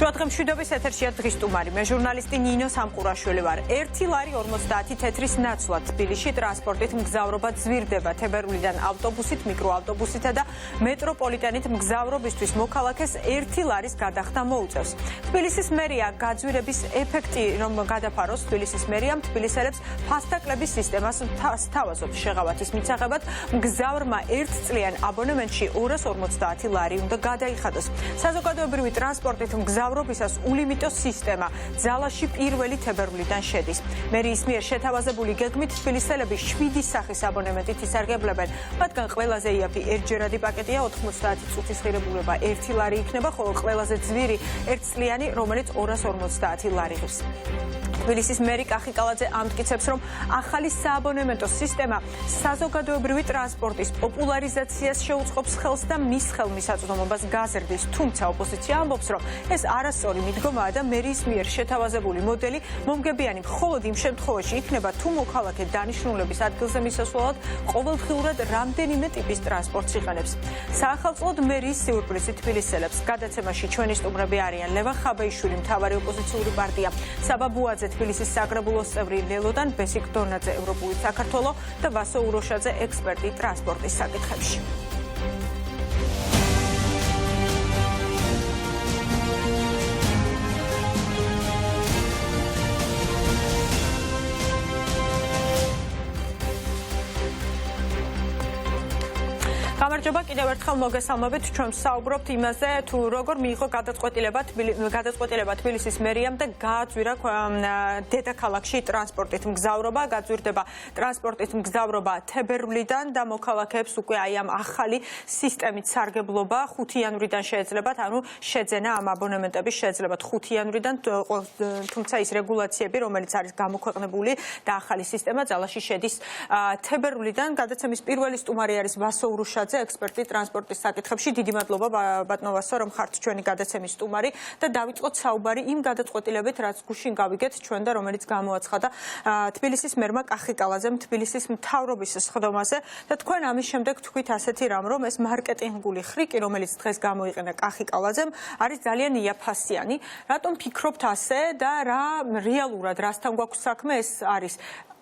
შუადღე მშვიდობის ეთერშია დღის სტუმარი. მე ჟურნალისტი ნინო სამყურაშვილი ვარ. 1 ლარი 50 თეთრის ნაცვლად თბილისში ტრანსპორტით მგზავრობა ძვირდება. თებერვლიდან ავტობუსით, მიკროავტობუსითა და მეტროპოლიტენით მგზავრობისთვის მოქალაქეს 1 ლარის გადახდა მოუწევს. თბილისის მერია გაძვირების ეფექტი რომ გადაფაროს, თბილისის მერიამ თბილისელებს ფასტაკლების სისტემას სთავაზობს. შეღავათის მისაღებად მგზავრმა 1 წლიან აბონემენტში 250 ლარი უნდა გადაიხადოს. საზოგადოებრივი ტრანსპორტით მგზავრობისას ულიმიტო სისტემა ძალაში 1 თებერვლიდან შედის. მერიის მიერ შეთავაზებული გეგმით თბილისელები 7 სახის აბონემენტით ისარგებლებენ. მათგან ყველაზე იაფი ერთჯერადი პაკეტია 90 წუთის ღირებულება 1 ლარი იქნება, ხოლო ყველაზე ძვირი 1 წლიანი, რომელიც 250 ლარი ღირს. თბილისის მერი კახიკალაძე ამტკიცებს, რომ ახალი სააბონემენტო სისტემა საზოგადოებრივი ტრანსპორტის პოპულარიზაციას შეუწყობს ხელს და მის ხელმისაწვდომობას გაზრდის. თუმცა ოპოზიცია ამბობს, რომ ეს არასწორი მიდგომაა და მერიის მიერ შეთავაზებული მოდელი მომგებიანი მხოლოდ იმ შემთხვევაში იქნება, თუ მოქალაქე დანიშნულების ადგილზე მისასვლელად ყოველდღიურად რამდენიმე ტიპის ტრანსპორტს იყენებს. საახალწლოდ მერიის სიურპრიზი თბილისელებს. გადაცემაში ჩვენი სტუმრები არიან ლევან ხაბეიშვილი, მთავარი ოპოზიციური პარტია, საბა ბუაძე, თბილისის საკრებულოს წევრი ლელოდან, ბესიკ დონაძე, ევროპული საქართველო და ვასო უროშაძე, ექსპერტი ტრანსპორტის საკითხებში. გამარჯობა, კიდევ ერთხელ მოგესალმებით. ჩვენ საუბრობთ იმაზე, თუ როგორ მიიღო გადაწყვეტილება თბილისის მერიამ და გააძვირა დედაქალაქში ტრანსპორტით მგზავრობა. გაძვირდება ტრანსპორტით მგზავრობა თებერვლიდან და მოქალაქეებს უკვე აი ამ ახალი სისტემით სარგებლობა 5 იანვრიდან შეეძლებათ, ანუ შეძენა ამ აბონემენტების შეეძლებათ 5 იანვრიდან, თუმცა ის რეგულაციები, რომელიც არის გამოქვეყნებული და ახალი სისტემა ძალაში შედის თებერვლიდან. გადაცემის პირველი სტუმარი არის ვასო უროშაძე, ექსპერტი ტრანსპორტის საკითხებში. დიდი მადლობა ბატონო ვასო, რომ ხართ ჩვენი გადაცემის სტუმარი და დავიწყოთ საუბარი იმ გადაწყვეტილებით, რაც გუშინ გავიგეთ ჩვენ და რომელიც გამოაცხადა თბილისის მერმა კახიკალაძემ თბილისის მთავრობის სხდომაზე და თქვენ ამის შემდეგ თქვით ასეთი რამ, რომ ეს მარკეტინგული ხრიკი, რომელიც დღეს გამოიყენა კახიკალაძემ, არის ძალიან იაფასიანი. რატომ ფიქრობთ ასე და რა რეალურად რასთან გვაქვს საქმე? ეს არის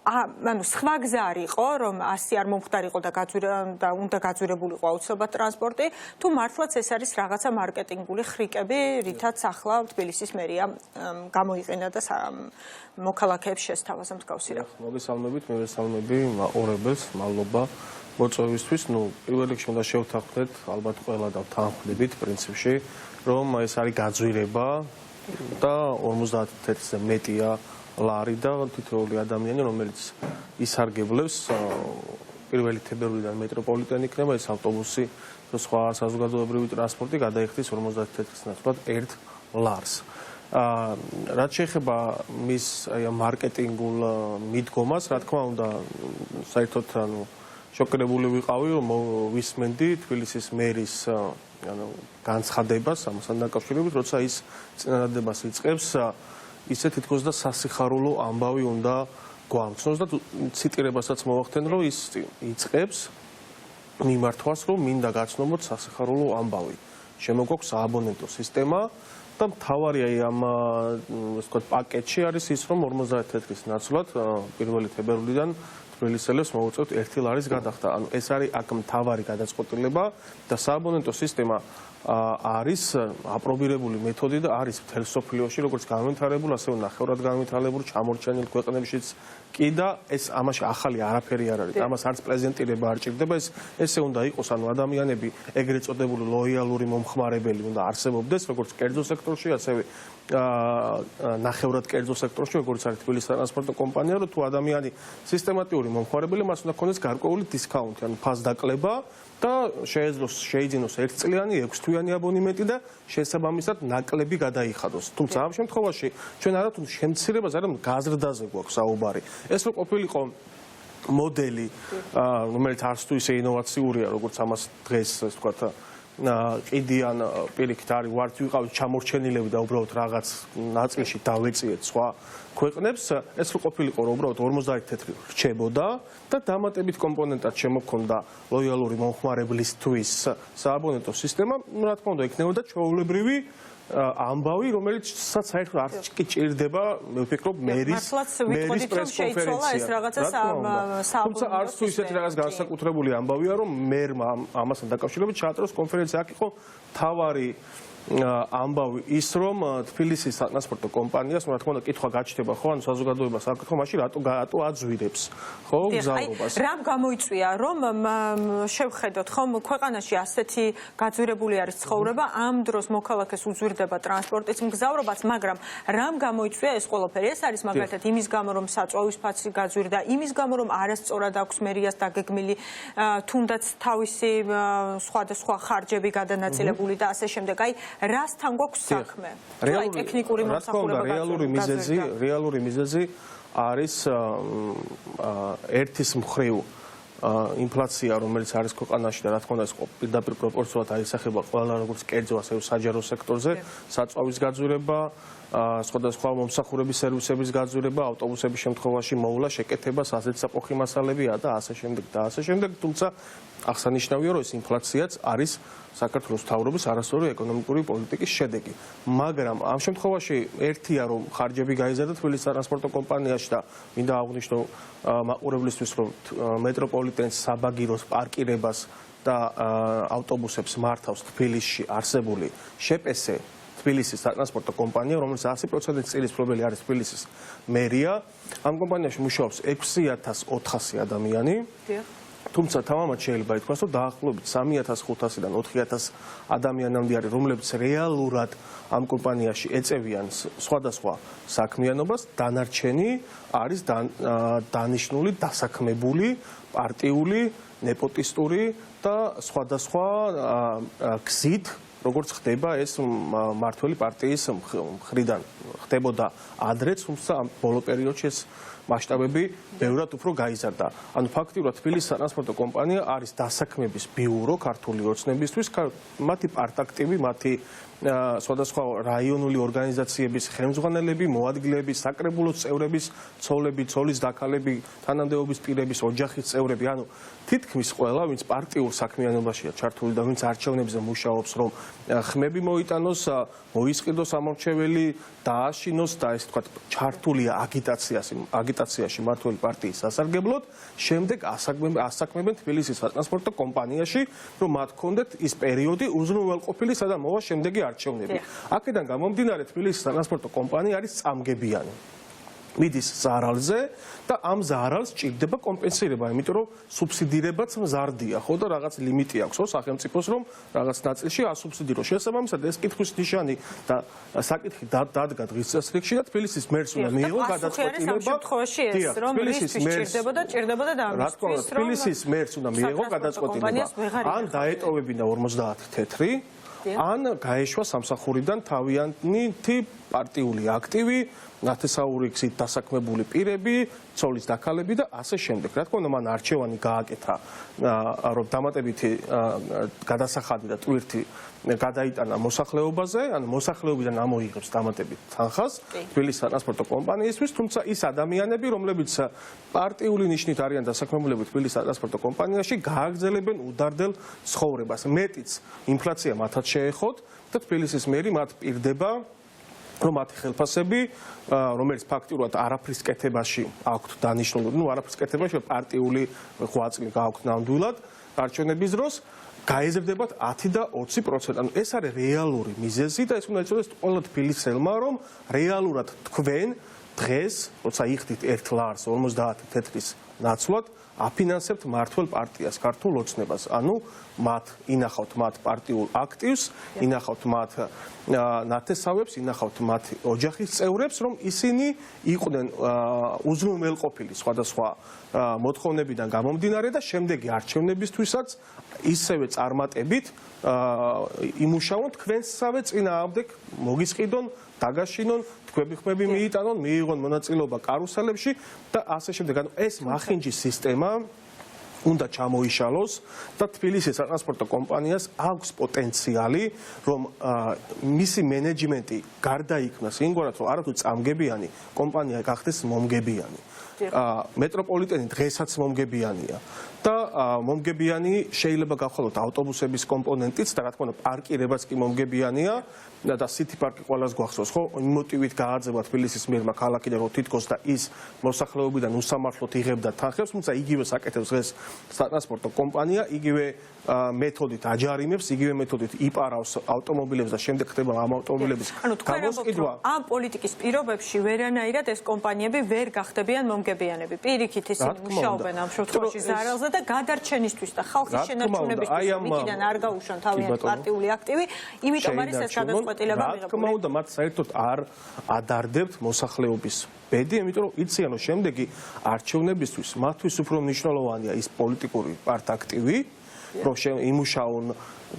ანუ სხვა გზა არ იყო, რომ ასე არ მომხდარიყო და უნდა გაძვირებულიყო აუცილებლად ტრანსპორტი, თუ მართლაც ეს არის რაღაცა მარკეტინგული ხრიკები, რითაც ახლა თბილისის მერია გამოიყენა და მოქალაქეებს შესთავაზა მსგავსი რამ. მოგესალმებით, მე ვესალმები მაყურებელს, მადლობა მოწვევისთვის. პირველ რიგში უნდა შევთანხმდეთ, ალბათ ყველა და ვთანხმდებით პრინციპში, რომ ეს არის გაძვირება და 50 თეთრზე მეტია ლარი და თითოეული ადამიანი, რომელიც ისარგებლებს 1 თებერვლიდან მეტროპოლიტენი იქნება, ეს ავტობუსი და სხვა საზოგადოებრივი ტრანსპორტი გადაიხდის 50 თეთრის ნაცვლად 1 ლარს. რაც შეეხება მის მარკეტინგულ მიდგომას, რა თქმა უნდა, საერთოდ შოკირებული ვიყავი, რომ ვისმენდი თბილისის მერის განცხადებას ამასთან დაკავშირებით, როცა ის წინადადებას იწყებს, ისე თითქოს და სასიხარულო ამბავი უნდა გვამცნოს და ციტირებასაც მოვახდენ, რომ ის იწყებს მიმართვას, რომ მინდა გაცნობოთ სასიხარულო ამბავი. შემოგვაქვს სააბონენტო სისტემა და მთავარი ამ პაკეტში არის ის, რომ 50 თეთრის ნაცვლად 1 თებერვლიდან თბილისელებს მოუწევთ 1 ლარის გადახდა. ანუ ეს არის აქ მთავარი გადაწყვეტილება და სააბონენტო სისტემა არის აპრობირებული მეთოდი და არის მთელ სოფლიოში, როგორც განვითარებული, ასევე ნახევრად განვითარებული, ჩამორჩენილ ქვეყნებშიც კი და ეს ამაში ახალი არაფერი არ არის. ამას არც პრეზენტირება არ ჭირდება, ესე უნდა იყოს, ანუ ადამიანები ეგრეთ წოდებული ლოიალური მომხმარებელი უნდა არსებობდეს, როგორც კერძო სექტორში, ასევე ნახევრად კერძო სექტორში, როგორც არის თბილისის ტრანსპორტო კომპანია, რომ თუ ადამიანი სისტემატიური მომხმარებელი, მას უნდა ქონდეს გარკვეული დისკაუნტი, ანუ ფასდაკლება და შეიძინოს 1 წლიანი, 6 თვიანი აბონემენტი და შესაბამისად ნაკლები გადაიხადოს. თუმცა ამ შემთხვევაში ჩვენ არათუ შემცირებას, არამედ გაზრდაზე გვაქვს საუბარი. ეს რო ყოფილიყო მოდელი, რომელიც არც თუ ისე ინოვაციურია, როგორც ამას დღეს, ასე ვთქვათ, ყიდიან პირიქით არის ვართ ვიყავით ჩამორჩენილები და უბრალოდ რაღაც ნაწილში დავეწიეთ სხვა ქვეყნებს, ეს რო ყოფილიყო, რომ უბრალოდ 50 თეთრი რჩებოდა და დამატებით კომპონენტად შემოქონდა ლოიალური მომხმარებლისთვის სააბონენტო სისტემა, რა თქმა უნდა, იქნებოდა ჩვეულებრივი ამბავი, რომელიც საერთოდ არც კი ჭირდება, მე ვფიქრობ, მერის პრეს-კონფერენცია. თუმცა არც თუ ისეთი რაღაც განსაკუთრებული ამბავია, რომ მერმა ამასთან დაკავშირებით ჩაატაროს კონფერენცია. აქ იყო თავარი ამბავი ის, რომ თბილისის სატრანსპორტო კომპანიას, რა თქმა უნდა, კითხვა გაჩნდება, ხო, ანუ საზოგადოებას არ გქო, მაშინ რატო აძვირებს, ხო, გზავრობას. რამ გამოიწვია, რომ შევხედოთ, ხომ, ქვეყანაში ასეთი გაძვირებული არის ცხოვრება, ამ დროს მოქალაქეს უძვირდება ტრანსპორტის მგზავრობაც, მაგრამ რამ გამოიწვია ეს ყველაფერი? ეს არის მაგალითად იმის გამო, რომ საწვავის ფასი გაძვირდა, იმის გამო, რომ არასწორად აქვს მერიას დაგეგმილი თუნდაც თავისი სხვადასხვა ხარჯები გადანაწილებული და ასე შემდეგ. აი რასთან გვაქვს საქმე? ტექნიკური მომსახურება რეალური მიზეზი არის ერთის მხრივ ინფლაცია, რომელიც არის ქვეყანაში და რა თქმა უნდა ეს პირდაპირ პროპორციულად აისახება ყველა როგორც კერძო, ასევე საჯარო სექტორზე, საწვავის გაძვირება, სხვადასხვა მომსახურების სერვისების გაძვირება, ავტობუსების შემთხვევაში მოვლა, შეკეთება, სასაცილო მასალებია და ასე შემდეგ და ასე შემდეგ, თუმცა აღსანიშნავია, რომ ეს ინფლაციაც არის საქართველოს მთავრობის არასწორი ეკონომიკური პოლიტიკის შედეგი. მაგრამ ამ შემთხვევაში ერთია, რომ ხარჯები გაიზარდა თბილისის ტრანსპორტო კომპანიაში და მინდა აღვნიშნო მაყურებლისთვის, რომ მეტროპოლიტენის საბაგიროს პარკირებას და ავტობუსებს მართავს თბილისში არსებული შეპესე თბილისის სატრანსპორტო კომპანია, რომელიც 100% წილის მფლობელი არის თბილისის მერია. ამ კომპანიაში მუშაობს 6400 ადამიანი. თუმცა თამამად შეიძლება ითქვას, რომ დაახლოებით 3500-დან 4000 ადამიანამდე არის, რომლებიც რეალურად ამ კომპანიაში ეწევიან სხვადასხვა საქმიანობას, დანარჩენი არის დანიშნული, დასაქმებული, პარტიული, ნეპოტისტური და სხვადასხვა გზით, როგორც ხდება ეს მმართველი პარტიის მხრიდან ხდებოდა ადრეც, თუმცა ბოლო პერიოდში ეს მასშტაბები ბევრად უფრო გაიზარდა. ანუ ფაქტიურად თბილისის სატრანსპორტო კომპანია არის დასაქმების ბიურო ქართული ოცნებისთვის, მათი პარტაქტივი, მათი სხვადასხვა რაიონული ორგანიზაციების ხელმძღვანელები, მოადგილეები, საკრებულოს წევრების ცოლები, ცოლის დაქალები, თანამდებობის პირების ოჯახის წევრები, ანუ თითქმის ყველა, ვინც პარტიულ საქმიანობაშია ჩართული და ვინც არჩევნებზე მუშაობს, რომ ხმები მოიტანოს, მოისყიდოს ამორჩეველი, დააშინოს და ესე ვთქვათ, ჩართულია აგიტაციაში მმართველი პარტიის სასარგებლოდ, შემდეგ ასაქმებენ თბილისის სატრანსპორტო კომპანიაში, რომ მათ ჰქონდეთ ის პერიოდი უზრუნველყოფილი, სადაც მოვა შემდეგი არჩევნები. აქედან გამომდინარე თბილისის სატრანსპორტო კომპანია არის წამგებიანი. მიდის ზარალზე და ამ ზარალს ჭირდება კომპენსირება, იმიტომ რომ სუბსიდირებაც მზარდია, ხო და რაღაც ლიმიტი აქვს, ხო, სახელმწიფოს, რომ რაღაც ნაწილში ასუბსიდიროს. შესაბამისად, ეს კითხვის ნიშანი და საკითხი დადგა დღის წესრიგში და თბილისის მერს უნდა მიიღო გადაწყვეტილება. თბილისის მერს ჭირდება და ამისთვის, რომ თბილისის მერს უნდა მიიღო გადაწყვეტილება. ან დაეტოვებინა 50 თეთრი, ან გაეშვა სამსახურიდან თავიანთი პარტიული აქტივი, ნათესაური გზით დასაქმებული პირები, ცოლის დაქალები და ასე შემდეგ. რა თქმა უნდა, მან არჩევანი გააკეთა, რომ დამატებითი გადასახადი და ტვირთი გადაიტანა მოსახლეობაზე, ან მოსახლეობიდან ამოიღებს დამატებით თანხას თბილისის სატრანსპორტო კომპანიისთვის, თუმცა ის ადამიანები, რომლებიც პარტიული ნიშნით არიან დასაქმებულები თბილისის სატრანსპორტო კომპანიაში, გააგრძელებენ უდარდელ ცხოვრებას. მეტიც ინფლაცია მათაც შეეხოთ და თბილისის მერი მათ პირდება, რომ მათი ხელფასები, რომელიც ფაქტიურად არაფრის კეთებაში აქვთ დანიშნული, არაფრის კეთებაში პარტიული ღვაწლი გააქვთ ნამდვილად არჩევნების დროს, გაეზრდებათ 10 და 20%. ანუ ეს არის რეალური მიზეზი და ეს უნდა იცოდეს ყველა თბილისელმა, რომ რეალურად თქვენ დღეს, როცა იხდით ერთ ლარს 50 თეთრის ნაცვლად, აფინანსებთ მმართველ პარტიას, ქართულ ოცნებას. ანუ მათ ინახავთ მათ პარტიულ აქტივს, ინახავთ მათ ნათესავებს, ინახავთ მათ ოჯახის წევრებს, რომ ისინი იყვნენ უზრუნველყოფილი სხვადასხვა მოთხოვნებიდან გამომდინარე და შემდეგი არჩევნებისთვისაც ისევე წარმატებით იმუშაონ თქვენსავე წინააღმდეგ მოგისყიდონ, დაგაშინონ, თქვენი ხმები მიიტანონ, მიიღონ მონაწილეობა კარუსელებში და ასე შემდეგ. ანუ ეს მახინჯის სისტემა უნდა ჩამოიშალოს და თბილისის სატრანსპორტო კომპანიას აქვს პოტენციალი, რომ მისი მენეჯმენტი გარდაიქმნას იმგვარად, რომ არათუ წამგებიანი კომპანია გახდეს მომგებიანი. მეტროპოლიტენი დღესაც მომგებიანია და მომგებიანი შეიძლება გავხალოთ ავტობუსების კომპონენტიც და რა თქმა უნდა პარკირებაც კი მომგებიანია და city park-ი ყველას გვახსოვს ხო იმ მოტივით გააძევა თბილისის მიერმა ქალაქიდან რომ თითქოს და ის მოსახლეობიდან უსამართლოდ იღებდა თანხებს, თუმცა იგივე საკეთებს დღეს სატრანსპორტო კომპანია, იგივე მეთოდით აჯარიმებს, იგივე მეთოდით იპარავს ავტომობილებს და შემდეგ ხდება ამ ავტომობილების გამოსყიდვა. ამ პოლიტიკის პირობებში ვერანაირად ეს კომპანიები ვერ გახდებიან მომგებიანები. პირიქით ისინი მუშაობენ ამ შემთხვევაში ზარალზე და გადარჩენისთვის და ხალხის შენარჩუნებისთვის მიკიდან არ გაუშვან თავიანთი პარტიული აქტივი, იმიტომ არის ეს გადაწყვეტილება მიღებული. რა თქმა უნდა, მათ საერთოდ არ ადარდებთ მოსახლეობის ბედი, იმიტომ რომ იციან რომ შემდეგი არჩევნებისთვის მათთვის უფრო მნიშვნელოვანია ის პოლიტიკური პარტაქტივი, რომ იმუშაონ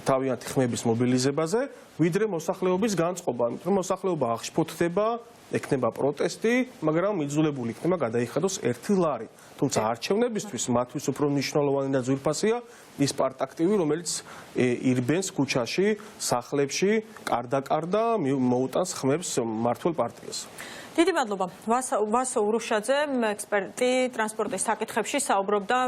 თავიანთი ხმების მობილიზებაზე, ვიდრე მოსახლეობის განწყობა, იმიტომ რომ მოსახლეობა აღშფოთდება, ექნება პროტესტი, მაგრამ იძულებული იქნება გადაიხადოს 1 ლარი. თუმცა არჩევნებისთვის მათთვის უფრო მნიშვნელოვანი და ძვირფასია ის პარტაქტივი, რომელიც ირბენს ქუჩაში, სახლებში, კარდაკარ და მოუტანს ხმებს მმართველ პარტიას. დიდი მადლობა. ვასო ურუშაძე, ექსპერტი ტრანსპორტის საკითხებში საუბრობდა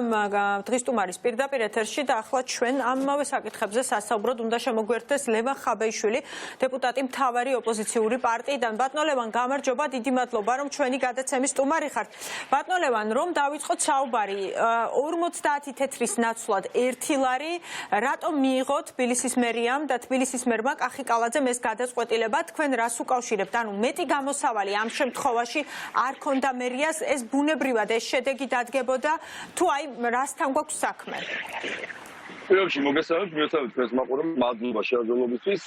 დღის სტუმარის პირდაპირ ეთერში და ახლა ჩვენ ამავე საკითხებზე სასაუბროდ უნდა შემოგვერთდეს ლევან ხაბეიშვილი, დეპუტატი მთავარი ოპოზიციური პარტიიდან. ბატონო ლევან, გამარჯობა, დიდი მადლობა, რომ ჩვენი გადაცემის სტუმარი ხართ. ბატონო ლევან, რომ დავიწყოთ საუბარი, 50 თეთრის ნაცვლად 1 ლარი, რატომ მიიღოთ თბილისის მერიამ და თბილისის მერმა კახი კალაძემ ეს გადაწყვეტილება, თქვენ რას უკავშირებთ? ანუ მეტი გამოსავალი ამ შემთხვევაში არ ქონდა მერიას, ეს ბუნებრივად ეს შედეგი დადგებოდა თუ აი რასთან გვაქვს საქმე? პირველში მოგესალმებით, მიესალმებით თქვენს მაყურებელს, მადლობა შეაძლებლობისთვის.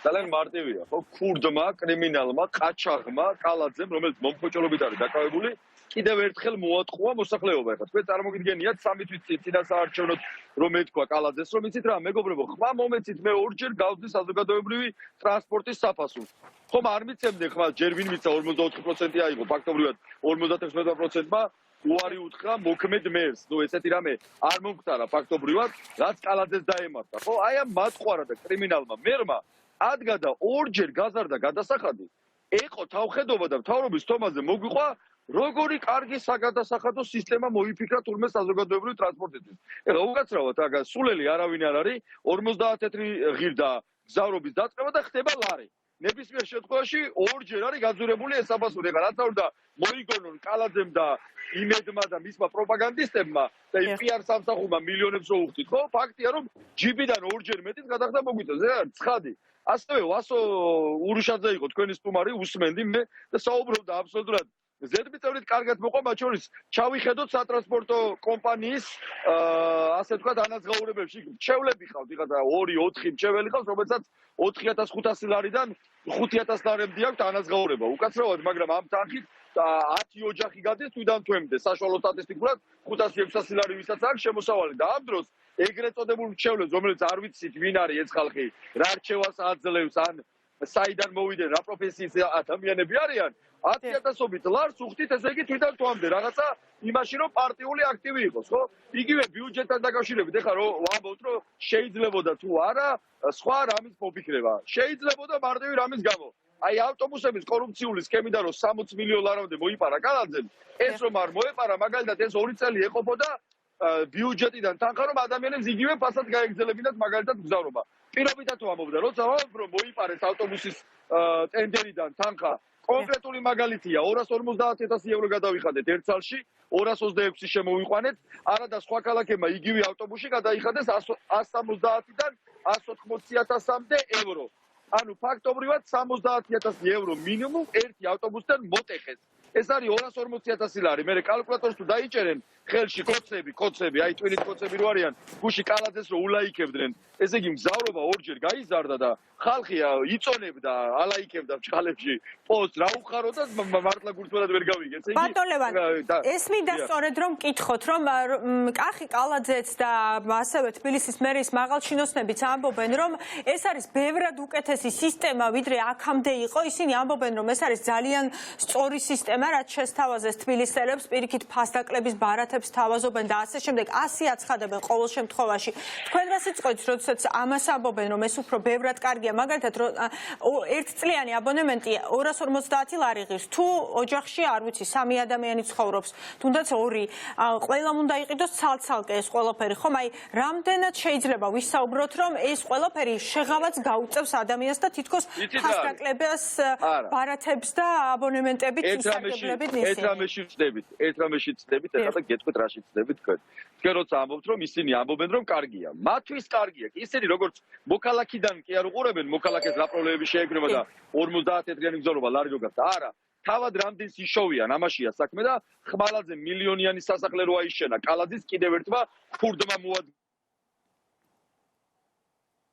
ძალიან მარტივია, ხო? ქურდმა, კრიმინალმა, ყაჩაღმა, კალაძემ, რომელიც მომხოჭრობით არის დაკავებული, კიდევ ერთხელ მოატყუა მოსახლეობა. ეხლა თქვენ წარმოგიდგენიათ 3 თვის წინ საარჩევნოდ რომ ეთქვა კალაძეს, რომ იცით რა, მეგობრებო, ხმა მომეცით მე ორჯერ გავზდი საზოგადოებრივი ტრანსპორტის საფასურს. ხომ არ მიცემდნენ ხმა, ჯერ ვინ მიცა 44% აიღო, ფაქტობრივად 56%-მა უარი უთხრა მოქმედ მერს. ნუ ესეთი რამე არ მომხდარა ფაქტობრივად, რაც კალაძეს დაემართა. ხო, აი ამ მატყუარა და კრიმინალმა მერმა ადგა და ორჯერ გაზარდა გადასახადი. ეყო თავხედობა და მთავრობის თომაზე მოგვიყვა როგორი კარგი საგადასახადო სისტემა მოიფიქრა თურმე საზოგადოებრივი ტრანსპორტისთვის. ეხლა უკაცრავად აგა სულელი არავინ არ არის, 50 თეთრი ღირდა გზავრობის დაწყება და ხდება ლარი. ნებისმიერ შემთხვევაში ორჯერ არის გაძურებული ეს საფასური. ეხლა რაც უნდა მოიგონონ კალაძემ და იმედმა და მისმა პროპაგანდისტებმა და იმ PR სამსახურმა მილიონებს რო უხდით, ხო? ფაქტია რომ ჯიბიდან ორჯერ მეტიც გადახდა მოგვიწევს. ეს ცხადი. ასევე ვასო ურუშაძე იყო თქვენი სტუმარი, უსმენდი მე და საუბრობდა აბსოლუტურად ზედმიწევრით კარგად მოყვა, მათ შორის ჩავიხედოთ სატრანსპორტო კომპანიის ასე ვთქვათ ანაზღაურებებში მრჩევლები ხავთ, იღაცა 2-4 მრჩეველი ხავს, რომელსაც 4500 ლარიდან 5000 ლარამდე აქვს ანაზღაურება. უკაცრავად, მაგრამ ამ თანხით 10 ოჯახი გადის თვიდან თვემდე, საშუალო სტატისტიკურად 500-600 ლარი ვისაც აქვს შემოსავალი და ამ დროს ეგრეთ წოდებულ მრჩევლებს, რომელიც არ ვიცით ვინ არის ეს ხალხი, რა რჩევას აძლევს, ან საიდან მოვიდნენ, რა პროფესიის ადამიანები არიან, 10000-ობით ლარს უხდით, ესე იგი თვიდან თვამდე, რაღაცა იმაში რომ პარტიული აქტივი იყოს, ხო? იგივე ბიუჯეტთან დაკავშირებით, ეხლა რომ ვამბობთ, რომ შეიძლებოდა თუ არა სხვა რამის მოფიქრება. შეიძლებოდა მარტივი რამის გამო. აი ავტობუსების კორუფციული სქემიდან რომ 60 მილიონ ლარამდე მოიპარა კალაძემ, ეს რომ არ მოეპარა, მაგალითად ეს 2 წელი ეყოფოდა ბიუჯეტიდან თანხა რომ ადამიანებს იგივე ფასად გაეგზელებინათ მაგალითად გზავრობა. პირობითად ვამბობდა, როცა ვამბობ რომ მოიპარეს ავტობუსის ტენდერიდან თანხა, კონკრეტული მაგალითია 250.000 ევრო გადავიხადეთ ერთ წელში, 226 შემოვიყვანეთ, არა და სხვა ქალაქებმა იგივე ავტობუსი გადაიხადეს 170-დან 180.000-მდე ევრო. ანუ ფაქტობრივად 70.000 ევრო მინიმუმ ერთი ავტობუსთან მოტეხეს. ეს არის 240.000 ლარი. მე კალკულატორს თუ დაიჭერენ ხელში კოცები, აი ტვინით კოცები რო არიან, გუში კალაძეს რო ულაიქებდნენ. ესე იგი მგზავრობა ორჯერ გაიზარდა და ხალხი იწონებდა, ალაიქებდა ბჭყალებში პოსტს, რა უხარო და მართლა გულწრფელად ვერ გავიგე. ესე იგი ბატონ ლევან, ეს მინდა სწორედ რომ მკითხოთ, რომ კახი კალაძეც და ასევე თბილისის მერის მაღალჩინოსნებიც ამბობენ, რომ ეს არის ბევრად უკეთესი სისტემა, ვიდრე აქამდე იყო. ისინი ამბობენ, რომ ეს არის ძალიან სწორი სისტემა, რაც შესთავაზეს თბილისელებს პირიქით ფასდაკლების ბარათების ბარათებს თავაზობენ და ასე შემდეგ, 100 აცხადებენ ყოველ შემთხვევაში. თქვენ რას იწყოთ, როდესაც ამას ამბობენ, რომ ეს უფრო ბევრად კარგია, მაგალითად, რომ ერთწლიანი აბონემენტი 250 ლარი ღირს, თუ ოჯახში არ ვიცი, 3 ადამიანი ცხოვრობს, თუნდაც 2, ყველამ უნდა იყიდოს ცალ-ცალკე ეს ყველაფერი, ხომ? აი, რამდენად შეიძლება ვისაუბროთ, რომ ეს ყველაფერი შეღავაც გაუწევს ადამიანს და თითქოს ფასდაკლებას ბარათებს და აბონემენტებით ისარგებლებით ნისიან. ერთ რამეში ვწდებით, ეხლა გეტყვით რაში ვწდებით თქვენ. თქვენ როცა ამბობთ, რომ ისინი ამბობენ, რომ კარგია. მათთვის კარგია. ისინი როგორც მოქალაქიდან კი არ უყურებენ, მოქალაქეს რა პრობლემები შეექმნება და 50 თეთრიანი მგზავრობა ლარი რო გახდა. არა. თავად რამდენს იშოვიან, ამაშია საქმე და ხმალაძე მილიონიანი სასახლე რო აიშენა, კალაძის კიდევ ერთმა ქურდმა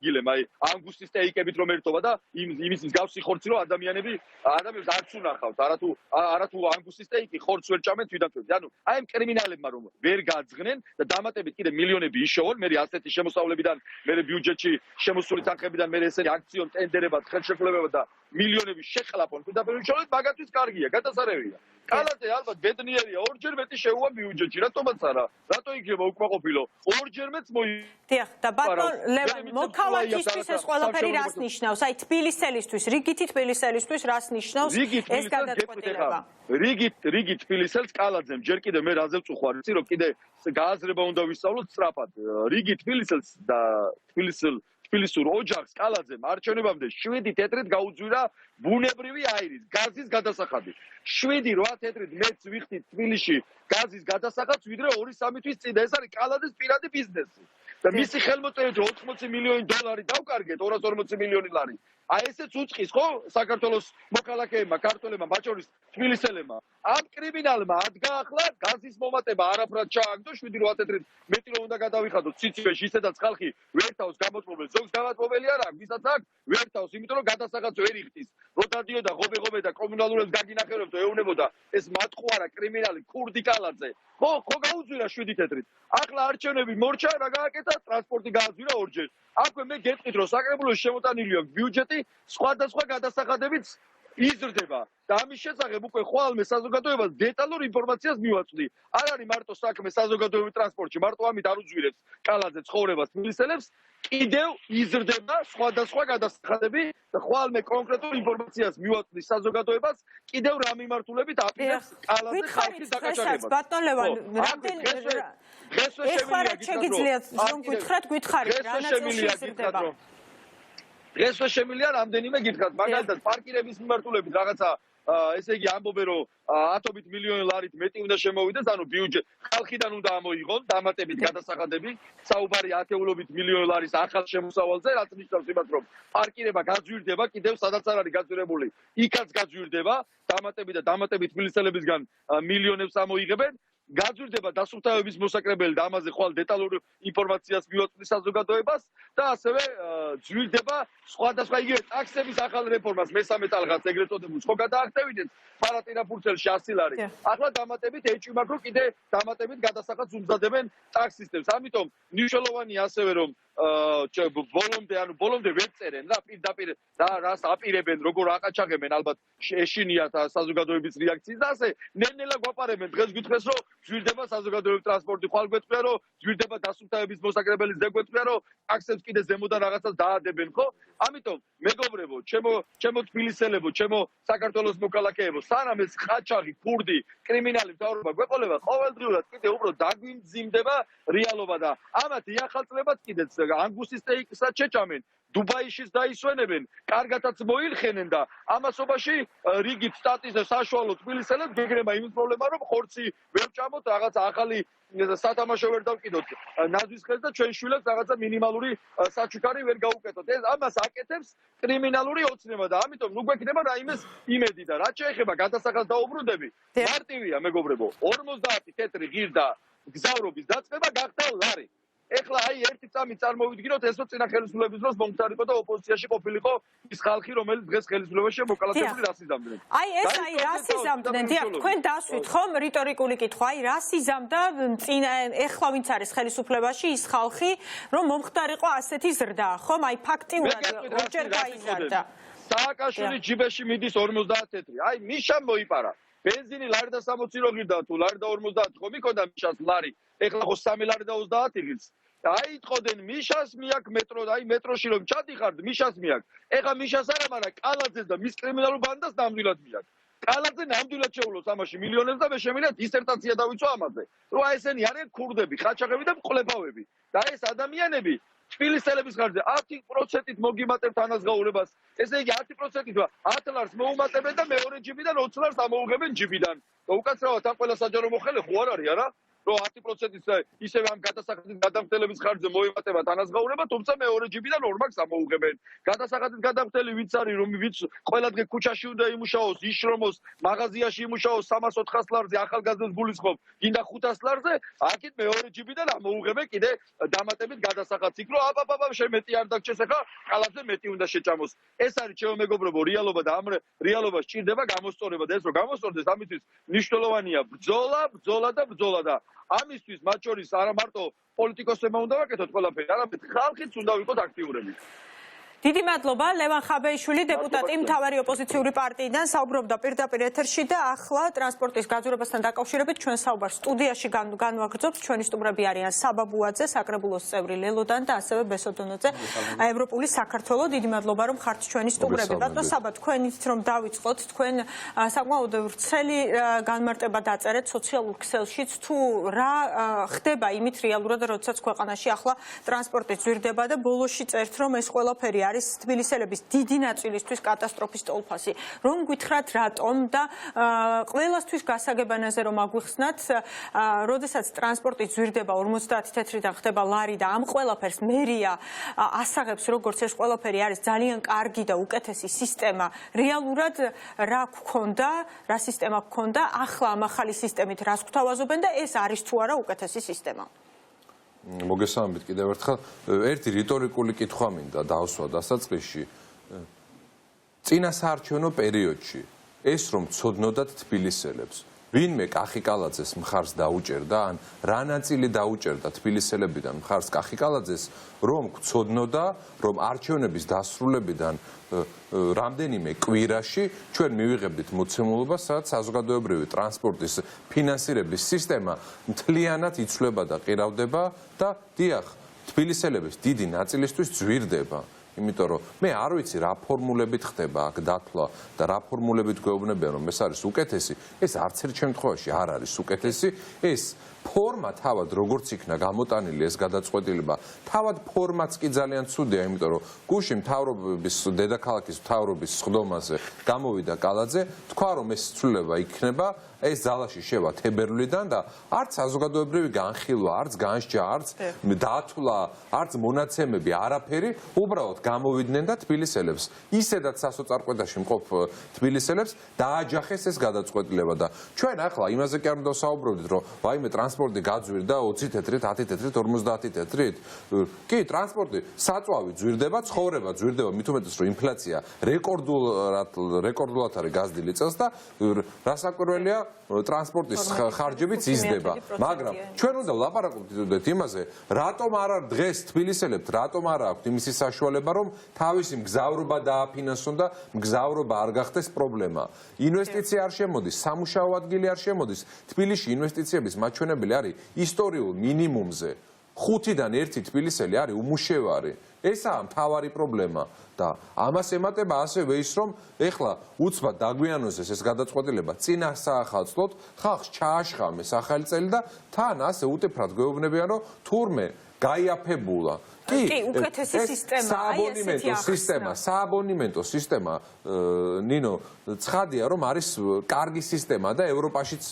აი ანგუსტის სტეიკებით რომ ერთობა და იმის მსგავსი ხორცი რომ ადამიანებს არც უნახავთ, არა თუ ანგუსტის სტეიკი ხორცს ვერ ჭამენ თვითონ. ანუ აი ამ კრიმინალებმა რომ ვერ გაძღნენ და დამატებით კიდე მილიონები იშოვონ, მე ასეთი შემოსავლებიდან, მე ბიუჯეტში შემოსული თანხებიდან, მე ესენი აქციონ ტენდერებად, ხელშეკრულებებად და მილიონები შეხლაპონ თვითონ უშუალოდ მაგათვის კარგია, გადასარევია. კალაძე ალბათ ბედნიერია, ორჯერ მეტი შეუვა ბიუჯეტში, რატომაც არა? რატო იქნება უკმაყოფილო? ორჯერ მეც დიახ, და ბატონ ლევან, მოქალაქისთვის ეს ყველაფერი რას ნიშნავს? აი თბილისელისთვის, რიგითი თბილისელისთვის რას ნიშნავს ეს გადაწყვეტილება? რიგით თბილისელს კალაძემ ჯერ კიდე მე რაზე ვწუხარ, იცი რომ კიდე გააზრება უნდა ვისწავლოთ სწრაფად. რიგით თბილისელს და თბილისურ ოჯახს კალაძემ არჩევნებამდე 7 თეთრით გაუძვირა ბუნებრივი აირის, გაზის გადასახადი. 7-8 თეთრით მეც ვიხდით თბილისში გაზის გადასახადს, ვიდრე 2-3 თვის წინ. ეს არის კალაძის პირადი ბიზნესი. და მისი ხელმოწერით 80 მილიონი დოლარი დავკარგეთ, 240 მილიონი ლარი. აი ესეც უწყის ხო საქართველოს მოქალაქეებმა, ქართველებმა, მათ შორის თბილისელებმა. ამ კრიმინალმა ადგა ახლა გაზის მომატება არაფრად ჩააგდო 7-8 თეთრით მეტი რომ უნდა გადავიხადოთ ციცივეში, ისედაც ხალხი ვერ თავს გამოწმობილ, ზოგს გამოწმობილი არ აქვს, ვისაც აქვს ვერ თავს, იმიტომ რომ გადასახადს ვერ იხდის. რო დადიოდა ღობე და კომუნალურებს გაგინახებოდა და ეუბნებოდა ეს მატყუარა კრიმინალი ქურდი კალაძე. ხო გაუძვირა 7 თეთრით. ახლა არჩევნები მორჩა, რა გააკეთა? ტრანსპორტი გააძვირა ორჯერ. აქვე მე გეტყვით რომ საკრებულოში შემოტანილი აქვს ბიუჯეტი სხვადასხვა გადასახადებიც იზრდება და ამის შესახებ უკვე ხვალმე საზოგადოებას დეტალურ ინფორმაციას მივაწვდი. არ არის მარტო საქმე საზოგადოებრივ ტრანსპორტში, მარტო ამით არ უძვირებს კალაძე ცხოვრებას თბილისელებს, კიდევ იზრდება სხვადასხვა გადასახადები და ხვალმე კონკრეტულ ინფორმაციას მივაწვდი საზოგადოებას, კიდევ რა მიმართულებით აპირებს კალაძე ხალხის დაკავშირებას. ბატონ ლევან, ეხლა რა შეგიძლიათ რომ გითხრათ, გითხარით რა ნაწილში იზრდება? დღესვე შემილია რამდენიმე გითხრათ, მაგალითად პარკირების მიმართულებით რაღაცა ესე იგი ამბობენ რომ 10 მილიონი ლარით მეტი უნდა შემოვიდეს, ანუ ბიუჯეტ ხალხიდან უნდა ამოიღონ დამატებით გადასახადები, საუბარი ათეულობით მილიონი ლარის ახალ შემოსავალზე, რაც ნიშნავს იმას, რომ პარკირება გაძვირდება, კიდევ სადაც არ არის გაძვირებული, იქაც გაძვირდება, დამატებით თბილისელებისგან მილიონებს ამოიღებენ. გაძვირდება დასუფთავების მოსაკრებელი და ამაზე ხვალ დეტალურ ინფორმაციას მივაწვდი საზოგადოებას და ასევე ძვირდება სხვადასხვა იგივე ტაქსების ახალ რეფორმას მესამე ტალღას ეგრეთ წოდებულს ხო გადაახტევინეთ ფარატინა ფურცელში 100 ლარი. ახლა დამატებით ეჭვმაქ რომ კიდე დამატებით გადასახადს უმზადებენ ტაქსისტებს. ამიტომ მნიშვნელოვანია ასევე რომ ბოლომდე ვერ წერენ რა პირდაპირ რას აპირებენ, როგორ აყაჩაღებენ, ალბათ ეშინიათ საზოგადოების რეაქციის და ასე ნელ-ნელა გვაპარებენ. დღეს გითხრეს რომ ძვირდება საზოგადოებრივი ტრანსპორტი, ხვალ გვეთქვია რომ ძვირდება დასუფთავების მოსაკრებელის, და გვეთქვია რომ ტაქსებს კიდე ზემოდან რაღაცას დაადებენ, ხო? ამიტომ მეგობრებო, ჩემო თბილისელებო, ჩემო საქართველოს მოქალაქეებო, სანამ ეს ყაჩაღი, ქურდი, კრიმინალი მთავრობა გვეყოლება, ყოველდღიურად კიდე უფრო დაგვიმძიმდება რეალობა და ამათ იახალწლებათ კიდეც ანგუსის სტეიკსაც შეჭამენ. დუბაიშიც დაისვენებენ, კარგათაც მოილხენენ და ამასობაში რიგით სტატის და საშუალო თბილისელებს გეგრება იმის პრობლემა, რომ ხორცი ვერ ჭამოთ, რაღაც ახალი სათამაშო ვერ დავკიდოთ ნაძვის ხელს და ჩვენ შვილებს რაღაცა მინიმალური საჩუქარი ვერ გაუკეთოთ. ეს ამას აკეთებს კრიმინალური ოცნება და ამიტომ ნუ გვექნება რაიმეს იმედი და რაც შეეხება გადასახადს დაუბრუნდები, მარტივია მეგობრებო, 50 თეთრი ღირდა გზავრობის დაწყება გახდა ლარი. ეხლა აი ერთი წამი წარმოვიდგინოთ ესო წინა ხელისუფლების დროს მომხდარიყო და ოპოზიციაში ყოფილიყო ის ხალხი რომელიც დღეს ხელისუფლებაშია მოკალათებული რას იზამდნენ. აი ეს რას იზამდნენ? დიახ, თქვენ დასვით ხომ რიტორიკული კითხვა, აი რას იზამდა წინა ეხლა ვინც არის ხელისუფლებაში ის ხალხი რომ მომხდარიყო ასეთი ზრდა, ხომ? აი ფაქტიურად ორჯერ გაიზარდა. სააკაშვილი ჯიბეში მიდის 50 თეთრი. აი მიშამ მოიპარა. ბენზინი ლარი და 60 რო ღირდა თუ ლარი და 50 ხო მიქონდა მიშას ლარი ეხლა ხო 3 ლარი და 30 ღირს აიტყოდენ მიშას მიაკ მეტრო და აი მეტროში რომ ჩადიხართ მიშას მიაკ ეხლა მიშას არა მაგრამ კალაძეს და მის კრიმინალურ ბანდას ნამდვილად მიაკ კალაძე ნამდვილად შეულობს ამაში მილიონებს და მე შემიძლია დისერტაცია დავიცვა ამაზე რომ აი ესენი არიან ქურდები ხაჩაღები და მკლებავები და ეს ადამიანები თბილისელების ხარჯზე 10%-ით მოგიმატებთ ანაზღაურებას ესე იგი 10%-ით 10 ლარს მოუმატებენ და მეორე ჯიბიდან 20 ლარს ამოუღებენ ჯიბიდან და უკაცრავად ამ ყველა საჯარო მოხელე ხო არ არის არა რომ 10%-ით ისევე ამ გადასახადის გადამხდელების ხარჯზე მოიმატებათ ანაზღაურება თუმცა მეორე ჯიბიდან 2 ლარს ამოუღებენ გადასახადის გადამხდელი ვინც არის რომ ვინც ყველა დღე ქუჩაში უნდა იმუშაოს იშრომოს მაღაზიაში იმუშაოს 300-400 ლარზე ახალგაზრდებს გულისხმობ გინდა 500 ლარზე აქეთ მეორე ჯიბიდან ამოუღებენ კიდე დამატებით გადასახადს იქ რომ აბაბაბა შემეტი არ დაგჭეს ახლა კალაძე მეტი უნდა შეჭამოს ეს არის ჩემო მეგობრებო რეალობა და ამ რეალობას ჭირდება გამოსწორება და ეს რომ გამოსწორდეს ამისთვის მნიშვნელოვანია ბრძოლა და ამისთვის მათ შორის არა მარტო პოლიტიკოსებმა უნდა ვაკეთოთ ყველაფერი, არამედ ხალხიც უნდა ვიყოთ აქტიურები. დიდი მადლობა ლევან ხაბეიშვილი დეპუტატი მთავარი ოპოზიციური პარტიიდან საუბრობდა პირდაპირ ეთერში და ახლა ტრანსპორტის გაძვირებასთან დაკავშირებით ჩვენ საუბარს სტუდიაში განვაგრძობთ ჩვენი სტუმრები არიან საბა ბუაძე საკრებულოს წევრი ლელოდან და ასევე ბესოდონოძე ევროპული საქართველოს დიდი მადლობა რომ ხართ ჩვენი სტუმრები ბატონო საბა თქვენით რომ დავიწყოთ თქვენ საკმაოდ ვრცელი განმარტება დაწერეთ სოციალურ ქსელშიც თუ რა ხდება იმით რეალურად როდესაც ქვეყანაში ახლა ტრანსპორტი ძვირდება და ბოლოში წერთ რომ ეს ყველაფერი არის თბილისელების დიდი ნაწილისთვის კატასტროფის ტოლფასი. რომ გითხრათ რატომ და ყველასთვის გასაგებანაზე რომ აგვიხსნათ, როდესაც ტრანსპორტი ძვირდება 50 თეთრიდან ხდება ლარი და ამ ყველაფერს მერია ასაღებს როგორც ეს ყველაფერი არის ძალიან კარგი და უკეთესი სისტემა. რეალურად რა გქონდა, რა სისტემა გქონდა, ახლა ამ ახალი სისტემით რას გვთავაზობენ და ეს არის თუ არა უკეთესი სისტემა. მოგესალმებით კიდევ ერთხელ ერთი რიტორიკული კითხვა მინდა დავსვა დასაწყისში წინა საარჩევნო პერიოდში ეს რომ ცოდნოდათ თბილისელებს ვინმე კახიკალაძეს მხარს დაუჭერდა ან რა ნაწილი დაუჭერდა თბილისელებიდან მხარს კახიკალაძეს რომ გცოდნოდა რომ არჩევნების დასრულებიდან რამდენიმე კვირაში ჩვენ მივიღებდით მოცემულობას სადაც საზოგადოებრივი ტრანსპორტის ფინანსირების სისტემა მთლიანად იცვლება და ყირავდება და დიახ თბილისელების დიდი ნაწილისთვის ძვირდება იმიტომ რომ მე არ ვიცი რა ფორმულებით ხდება აქ დათვლა და რა ფორმულებით გვეუბნებიან რომ ეს არის უკეთესი ეს არც ერთ შემთხვევაში არ არის უკეთესი ეს ფორმა თავად როგორც იქნა გამოტანილი ეს გადაწყვეტილება თავად ფორმაც კი ძალიან ცუდია იმიტომ რომ გუშინ მთავრობის დედაქალაქის მთავრობის სხდომაზე გამოვიდა კალაძე თქვა რომ ეს ცვლილება იქნება ეს ძალაში შევა თებერვლიდან და არც საზოგადოებრივი განხილვა არც განსჯა არც დათვლა არც მონაცემები არაფერი უბრალოდ გამოვიდნენ და თბილისელებს ისედაც სასოწარკვეთაში მყოფ თბილისელებს დააჯახეს ეს გადაწყვეტილება და ჩვენ ახლა იმაზე კი არ უნდა ვსაუბრობდით რომ ვაიმე ტრანსპორტი გაძვირდა 20 თეთრით 10 თეთრით 50 თეთრით კი ტრანსპორტი საწვავი ძვირდება ცხოვრება ძვირდება მით უმეტეს რომ ინფლაცია რეკორდულად არის გაზრდილი წელს და რასაკვირველია ტრანსპორტის ხარჯებიც იზრდება მაგრამ ჩვენ უნდა ვლაპარაკობთ იმაზე რატომ არ არის დღეს თბილისელებთ რატომ არ აქვს იმისი საშუალება რომ თავისი მგზავრობა დააფინანსონ და მგზავრობა არ გახდეს პრობლემა ინვესტიცია არ შემოდის სამუშაო ადგილი არ შემოდის თბილისში ინვესტიციების მაჩვენებელი არის ისტორიულ მინიმუმზე 5-დან 1 თბილისელი არის უმუშევარი ესაა მთავარი პრობლემა და ამას ემატება ასევე ის რომ ეხლა უცბად დაგვიანოზეს ეს გადაწყვეტილება წინა საახალწლოდ ხალხს ჩააშხამეს ახალი წელი და თან ასე უტიფრად გვეუბნებიან რომ თურმე გაიაფებულა კი უკეთესი სისტემა სააბონემენტო სისტემა ნინო ცხადია რომ არის კარგი სისტემა და ევროპაშიც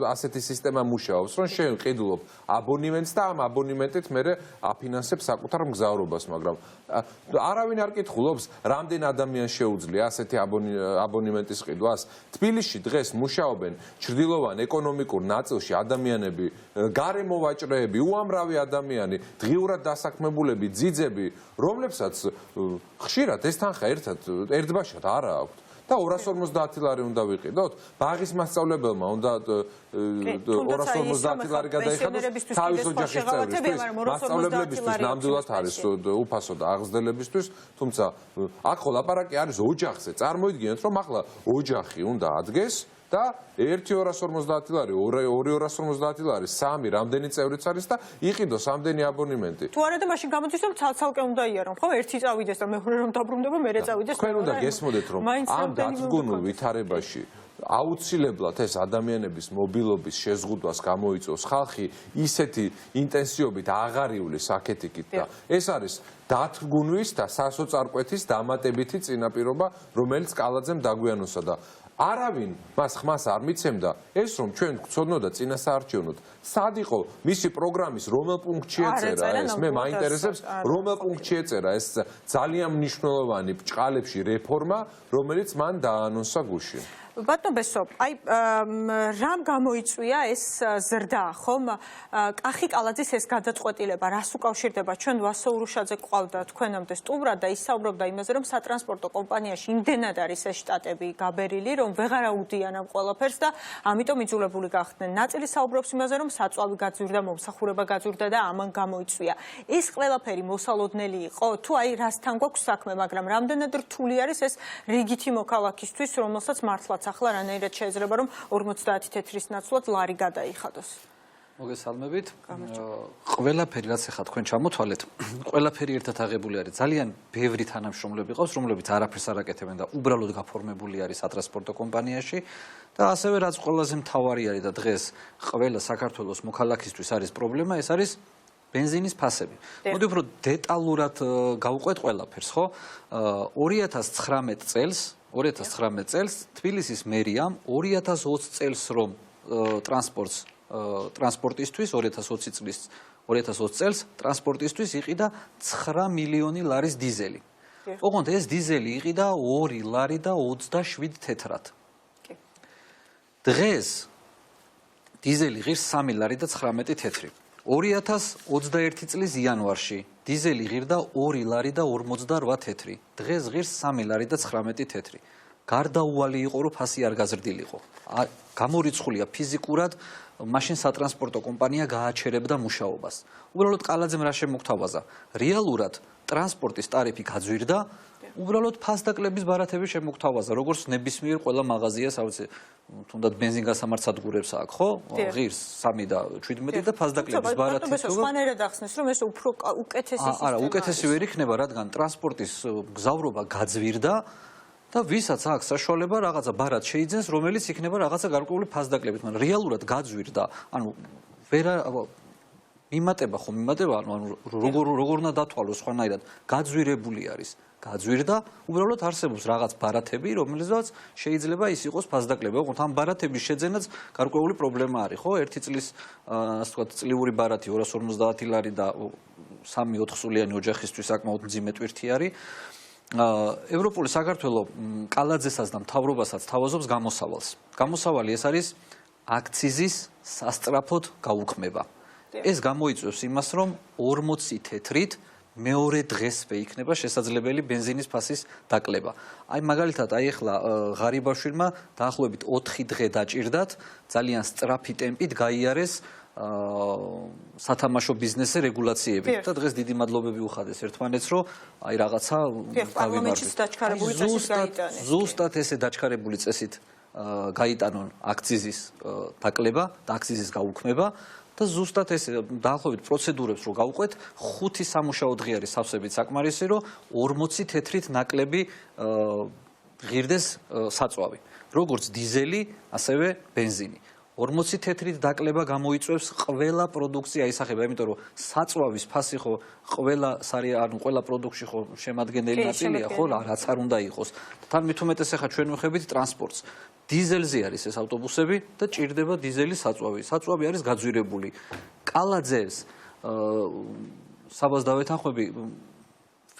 ასეთი სისტემა მუშაობს რომ შენ ყიდულობ აბონემენტს და ამ აბონემენტით მე აფინანსებ საკუთარ მგზავრობას მაგრამ არავინ არ კითხულობს რამდენ ადამიანს შეუძლია ასეთი აბონემენტის ყიდვას თბილისში დღეს მუშაობენ ჩრდილოვან ეკონომიკურ ნაწილში ადამიანები გარემოვაჭრეები უამრავი ადამიანი დღიურად დასაქმებულები ძიძები რომლებსაც ხშირად ეს თანხა ერთბაშად არ აქვთ და 250 ლარი უნდა ვიყიდოთ ბაღის მასწავლებელმა უნდა 250 ლარი გადაიხადოს თავის ოჯახის წევრისთვის მასწავლებლებისთვის ნამდვილად არის უფასო და აღზრდებლებისთვის თუმცა აქ ხო ლაპარაკი არის ოჯახზე წარმოიდგინეთ რომ ახლა ოჯახი უნდა ადგეს და 1.250 ლარი, 2.250 ლარი, 3 რამდენი წევრიც არის და იყიდოს ამდენი აბონემენტი. თუ არა და მაშინ გამოდის რომ ცალ-ცალკე უნდა იარონ, ხო? ერთი წავიდეს და მეორე რომ დაბრუნდება, მერე წავიდეს. თქვენ უნდა გესმოდეთ რომ ამ დაწგუნულ ვითარებაში აუცილებლად ეს ადამიანების მობილობის შეზღუდვას გამოიწვევს ხალხი ისეთი ინტენსივობით აღარიული საკეთიკით და ეს არის დათრგუნვის და სასოწარკვეთის დამატებითი წინაპირობა, რომელიც კალაძემ დაგვიანოსა და არავინ მას ხმას არ მიცემდა ეს რომ ჩვენ გვცოდნოთ და წინასაარჩევნოთ სად იყო მისი პროგრამის რომელ პუნქტში ეწერა ეს მე მაინტერესებს რომელ პუნქტში ეწერა ეს ძალიან მნიშვნელოვანი ბჭყალებში რეფორმა რომელიც მან დაანონსა გუშინ ბატონო ბესო, აი რამ გამოიწვია ეს ზრდა, ხომ? კახი კალაძის ეს გადაწყვეტილება, რას უკავშირდება? ჩვენ ვასო ურუშაძე ყავდა თქვენამდე სტუმრად და ისაუბრობდა იმაზე, რომ სატრანსპორტო კომპანიაში იმდენად არის ეს შტატები გაბერილი, რომ ვეღარ აუდიან ამ ყველაფერს და ამიტომ იძულებული გახდნენ. ნაწილი საუბრობს იმაზე, რომ საწვავი გაძვირდა, მომსახურება გაძვირდა და ამან გამოიწვია. ეს ყველაფერი მოსალოდნელი იყო, თუ აი რასთან გვაქვს საქმე, მაგრამ რამდენად რთული არის ეს რიგითი მოქალაქისთვის, რომელსაც მართლაც ახლა რანაირად შეიძლება რომ 50 თეთრის ნაცვლად ლარი გადაიხადოს. მოგესალმებით. ყველაფერი რაც ახლა თქვენ ჩამოთვალეთ, ყველაფერი ერთად აღებული არის. ძალიან ბევრი თანამშრომლები ყავს, რომლებიც არაფერს არ აკეთებენ და უბრალოდ გაფორმებული არის სატრანსპორტო კომპანიაში და ასევე რაც ყველაზე მთავარი არის და დღეს ყველა საქართველოს მოქალაქისთვის არის პრობლემა, ეს არის ბენზინის ფასები. მოდი უფრო დეტალურად გავუყვეთ ყველაფერს, ხო? 2019 წელს თბილისის მერიამ 2020 წელს რომ ტრანსპორტისთვის 2020 წელს ტრანსპორტისთვის იყიდა 9 მილიონი ლარის დიზელი. ოღონდ ეს დიზელი იყიდა 2 ლარი და 27 თეთრად. დღეს დიზელი ღირს 3 ლარი და 19 თეთრი. 2021 წლის იანვარში დიზელი ღირდა 2 ლარი და 48 თეთრი. დღეს ღირს 3 ლარი და 19 თეთრი. გარდაუვალი იყო რომ ფასი არ გაზრდილიყო. გამორიცხულია ფიზიკურად, მაშინ სატრანსპორტო კომპანია გააჩერებდა მუშაობას. უბრალოდ კალაძემ რა შემოგთავაზა? რეალურად ტრანსპორტის ტარიფი გაძვირდა, უბრალოდ ფასდაკლების ბარათები შემოგთავაზა, როგორც ნებისმიერ ყველა მაღაზიას, ავიცი, თუნდაც ბენზინგასამართსადგურებს აქვს, ხო? ღირს 3 და 17 და ფასდაკლების ბარათი. სხვანაირად ახსნეს, რომ ეს უფრო უკეთესი სისტემა. არა, უკეთესი ვერ იქნება, რადგან ტრანსპორტის გზავრობა გაძვირდა და ვისაც აქვს საშუალება რაღაცა ბარათ შეიძენს, რომელიც იქნება რაღაცა გარკვეული ფასდაკლებით, მაგრამ რეალურად გაძვირდა, ანუ ვერა მიმატება, ანუ როგორ უნდა დათვალოს სხვანაირად, გაძვირებული არის. გაძვირდა, უბრალოდ არსებობს რაღაც ბარათები, რომელზეც შეიძლება ის იყოს ფასდაკლები. ოღონდ ამ ბარათების შეძენაც გარკვეული პრობლემა არის, ხო? ერთი წლის, ასე ვთქვათ, წლიური ბარათი 250 ლარი და 3-4 სულიანი ოჯახისთვის საკმაოდ მძიმე ტვირთი არის. ევროპული საქართველო კალაძესაც და მთავრობასაც თავაზობს გამოსავალს. გამოსავალი ეს არის აქციზის სასწრაფოდ გაუქმება. ეს გამოიწვევს იმას, რომ 40 თეთრით მეორე დღესვე იქნება შესაძლებელი ბენზინის ფასის დაკლება. აი მაგალითად, აი ახლა ღარიბაშვილმა დაახლოებით 4 დღე დაჭირდათ, ძალიან სწრაფი ტემპით გაიარეს სათამაშო ბიზნესზე რეგულაციები და დღეს დიდი მადლობები უხადეს ერთმანეთს, რომ აი რაღაცა გავიმარჯვეთ. ზუსტად ესე დაჩქარებული წესით გაიტანონ აქციზის დაკლება და აქციზის გაუქმება. და ზუსტად ეს დაახლოებით პროცედურებს რო გავუყვეთ, 5 სამუშაო დღე არის სავსებით საკმარისი, რომ 40 თეთრით ნაკლები ღირდეს საწვავი. როგორც დიზელი, ასევე ბენზინი. 40 თეთრით დაკლება გამოიწვევს ყველა პროდუქცია ისახება, იმიტომ რომ საწვავის ფასი ხო ყველა პროდუქტში ხო შემადგენელი ნაწილია, ხო, რაც არ უნდა იყოს. თან მით უმეტეს ახლა ჩვენ ვიხებით ტრანსპორტს. დიზელზე არის ეს ავტობუსები და ჭირდება დიზელის საწვავი. საწვავი არის გაძვირებული. კალაძეს საბას დავეთანხმები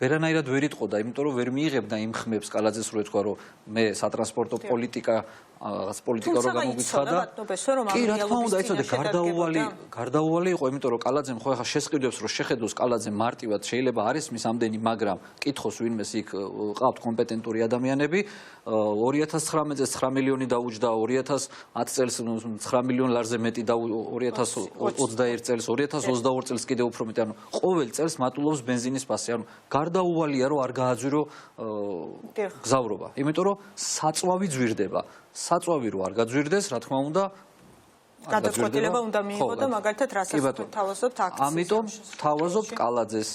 ვერანაირად ვერ იტყოდა, იმიტომ რომ ვერ მიიღებდა იმ ხმებს კალაძეს რო ეთქვა, რომ მე სატრანსპორტო პოლიტიკა რო გამოგიცხადა. კი, რა თქმა უნდა, იცოდე, გარდაუვალი იყო, იმიტომ რომ კალაძემ ხო ახლა შესყიდვებს რო შეხედოს კალაძე მარტივად შეიძლება არის მის ამდენი, მაგრამ კითხოს ვინმეს იქ ყავთ კომპეტენტური ადამიანები, 2019 წელს 9 მილიონი დაუჯდა, 2010 წელს 9 მილიონ ლარზე მეტი და 2021 წელს, 2022 წელს კიდევ უფრო მეტი, ანუ ყოველ წელს მატულობს ბენზინის ფასი, ანუ გარდაუვალია რომ არ გააძვირო გზავრობა. იმიტომ რომ საწვავი ძვირდება. საწვავი რო არ გაძვირდეს, რა თქმა უნდა, გადაწყვეტილება უნდა მიიღო და მაგალითად რასაც თავაზობთ აქციის. ამიტომ თავაზობთ კალაძეს,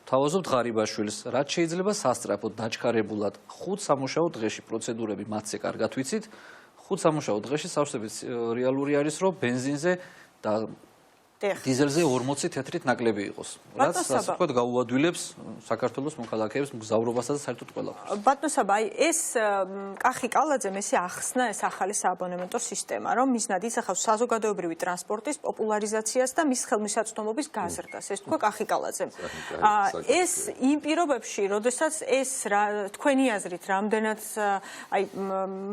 თავაზობთ ღარიბაშვილს, რაც შეიძლება სასწრაფოდ დაჩქარებულად 5 სამუშაო დღეში პროცედურები მათზე კარგად ვიცით. 5 სამუშაო დღეში სავსებით რეალური არის რომ ბენზინზე და დიზელზე 40 თეთრით ნაკლები იყოს. რაც ასე ვთქვათ გაუადვილებს საქართველოს მოქალაქეებს მგზავრობასა და საერთოდ ყველაფერს. ბატონო საბა, აი ეს კახი კალაძემ ესე ახსნა ეს ახალი სააბონემენტო სისტემა, რომ მიზნად ისახავს საზოგადოებრივი ტრანსპორტის პოპულარიზაციას და მის ხელმისაწვდომობის გაზრდას. ეს თქვა კახი კალაძემ. ეს იმ პირობებში, როდესაც ეს თქვენი აზრით, რამდენად აი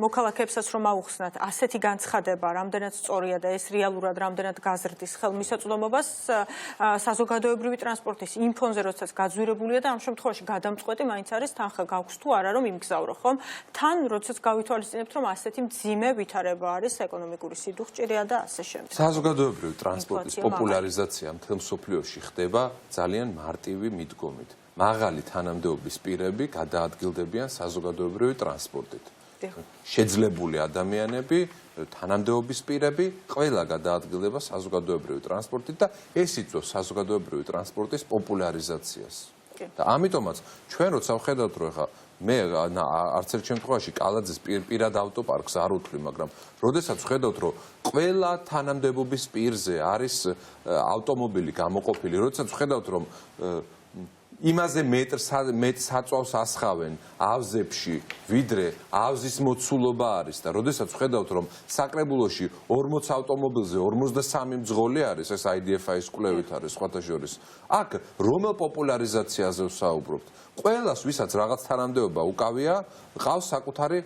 მოქალაქეებსაც რომ აუხსნათ, ასეთი განცხადება, რამდენად სწორია და ეს რეალურად რამდენად გაზრდის ხელმისაწვდომობას საზოგადოებრივი ტრანსპორტის იმ ფონზე, როდესაც გაძვირებულია და ამ შემთხვევაში გადამწყვეტი მაინც არის თანხა გაქვს თუ არა რომ იმგზავრო, ხომ? თან როდესაც გავითვალისწინებთ რომ ასეთი მძიმე ვითარება არის ეკონომიკური სიდუხჭირია და ასე შემდეგ. საზოგადოებრივი ტრანსპორტის პოპულარიზაცია მთელ მსოფლიოში ხდება ძალიან მარტივი მიდგომით. მაღალი თანამდებობის პირები გადაადგილდებიან საზოგადოებრივი ტრანსპორტით. შეძლებული ადამიანები, თანამდებობის პირები, ყველა გადაადგილდება საზოგადოებრივი ტრანსპორტით და ეს იწვევს საზოგადოებრივი ტრანსპორტის პოპულარიზაციას. და ამიტომაც ჩვენ როცა ვხედავთ რომ ხა მე არც ერთ შემთხვევაში კალაძის პირად ავტოპარკს არ უთვლი, მაგრამ როდესაც ვხედავთ რომ ყველა თანამდებობის პირზე არის ავტომობილი გამოყოფილი, როდესაც ვხედავთ რომ იმაზე მეტ საწვავს ასხავენ ავზებში, ვიდრე ავზის მოცულობა არის და როდესაც ვხედავთ რომ საკრებულოში 40 ავტომობილზე 53 მძღოლი არის, ეს IDFI-ის კვლევით არის სხვათა შორის. აქ რომელ პოპულარიზაციაზე ვსაუბრობთ? ყველას, ვისაც რაღაც თანამდებობა უკავია, ყავს საკუთარი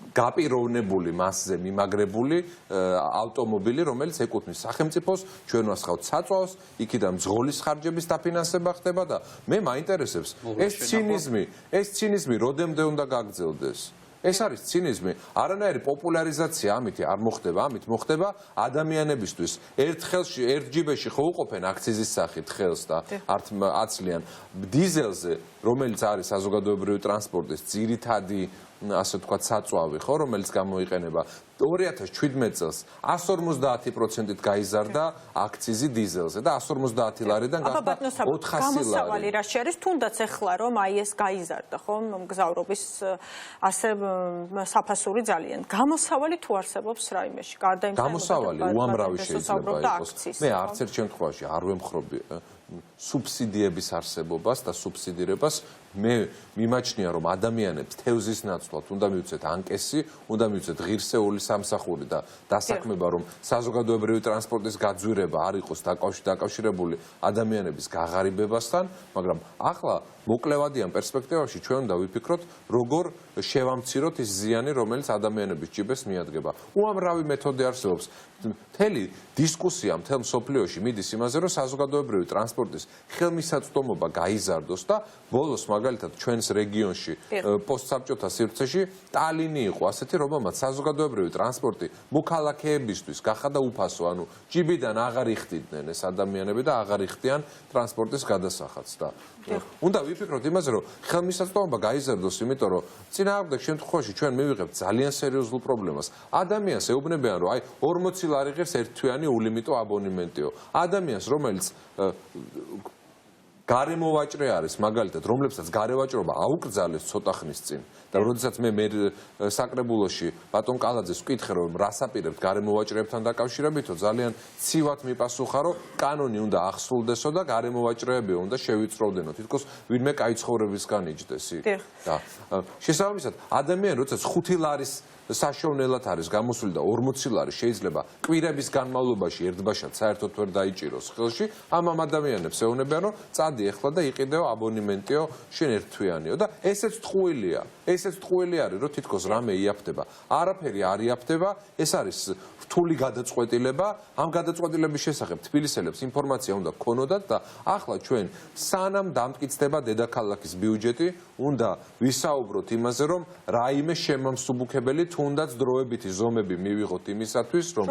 გაპიროვნებული მასზე მიმაგრებული ავტომობილი, რომელიც ეკუთვნის სახელმწიფოს, ჩვენ ვასხავთ საწვავს, იქიდან მძღოლის ხარჯების დაფინანსება ხდება და მე მაინტერესებს ეს ცინიზმი როდემდე უნდა გაგრძელდეს? ეს არის ცინიზმი. არანაირი პოპულარიზაცია ამით არ მოხდება, ამით მოხდება ადამიანებისთვის. ერთ ჯიბეში ხო უყოფენ აქციზის სახით ხელს და აცლიან დიზელზე, რომელიც არის საზოგადოებრივი ტრანსპორტის ძირითადი ასე ვთქვათ საწვავი, ხო, რომელიც გამოიყენება 2017 წელს 150%-ით გაიზარდა აქციზი დიზელზე და 150 ლარიდან გახდა 400 ლარი. გამოსავალი რა არის, თუნდაც ეხლა რომ აი ეს გაიზარდა, ხო, მგზავრობის ასე საფასური ძალიან. გამოსავალი თუ არსებობს რაიმეში, გარდა იმისა, გამოსავალი უამრავი შეიძლება იყოს. მე არც ერთ შემთხვევაში არ ვემხრობი სუბსიდიების არსებობას და სუბსიდირებას. მე მიმაჩნია რომ ადამიანებს თევზის ნაცვლად უნდა მივცეთ ანკესი, უნდა მივცეთ ღირსეული სამსახური და დასაქმება რომ საზოგადოებრივი ტრანსპორტის გაძვირება არ იყოს დაკავშირებული ადამიანების გაღარიბებასთან, მაგრამ ახლა მოკლევადიან პერსპექტივაში ჩვენ უნდა ვიფიქროთ როგორ შევამციროთ ის ზიანი რომელიც ადამიანების ჯიბეს მიადგება. უამრავი მეთოდი არსებობს. მთელი დისკუსია მთელ მსოფლიოში მიდის იმაზე რომ საზოგადოებრივი ტრანსპორტის ხელმისაწვდომობა გაიზარდოს და ბოლოს მაგალითად ჩვენს რეგიონში პოსტსაბჭოთა სივრცეში ტალინი იყო ასეთი რომელმაც საზოგადოებრივი ტრანსპორტი მოქალაქეებისთვის გახადა უფასო, ანუ ჯიბიდან აღარ იხდიდნენ ეს ადამიანები და აღარ იხდიან ტრანსპორტის გადასახადს და უნდა ვიფიქროთ იმაზე რომ ხელმისაწვდომობა გაიზარდოს, იმიტომ რომ წინააღმდეგ შემთხვევაში ჩვენ მივიღებთ ძალიან სერიოზულ პრობლემას. ადამიანს ეუბნებიან რომ აი 40 ლარი ღირს ერთთვიანი ულიმიტო აბონემენტიო. ადამიანს რომელიც გარემოვაჭრე არის, მაგალითად, რომლებსაც გარევაჭრობა აუკრძალეს ცოტა ხნის წინ და როდესაც მე საკრებულოში ბატონ კალაძეს ვკითხე რომ რასაპირებთ გარემოვაჭრეებთან დაკავშირებითო, ძალიან ცივად მიპასუხა რომ კანონი უნდა ახსულდესო და გარემოვაჭრეები უნდა შევიწროვდენო, თითქოს ვინმე კაი ცხოვრებისგან იჯდეს. და შესაბამისად, ადამიანი როდესაც 5 ლარის საშოვნელად არის გამოსული და 40 ლარი შეიძლება კვირების განმავლობაში ერთბაშად საერთოდ ვერ დაიჭიროს ხელში, ამ ადამიანებს ეუბნებიან რომ წადი ეხლა და იყიდეო აბონემენტიო შენ ერთთვიანიო და ესეც ტყუილია. ესეც ტყუილი არის რომ თითქოს რამე იაფდება. არაფერი არ იაფდება, ეს არის რთული გადაწყვეტილება. ამ გადაწყვეტილების შესახებ თბილისელებს ინფორმაცია უნდა გქონოდათ და ახლა ჩვენ სანამ დამტკიცდება დედაქალაქის ბიუჯეტი, უნდა ვისაუბროთ იმაზე რომ რაიმე შემამსუბუქებელი თუნდაც დროებითი ზომები მივიღოთ იმისათვის რომ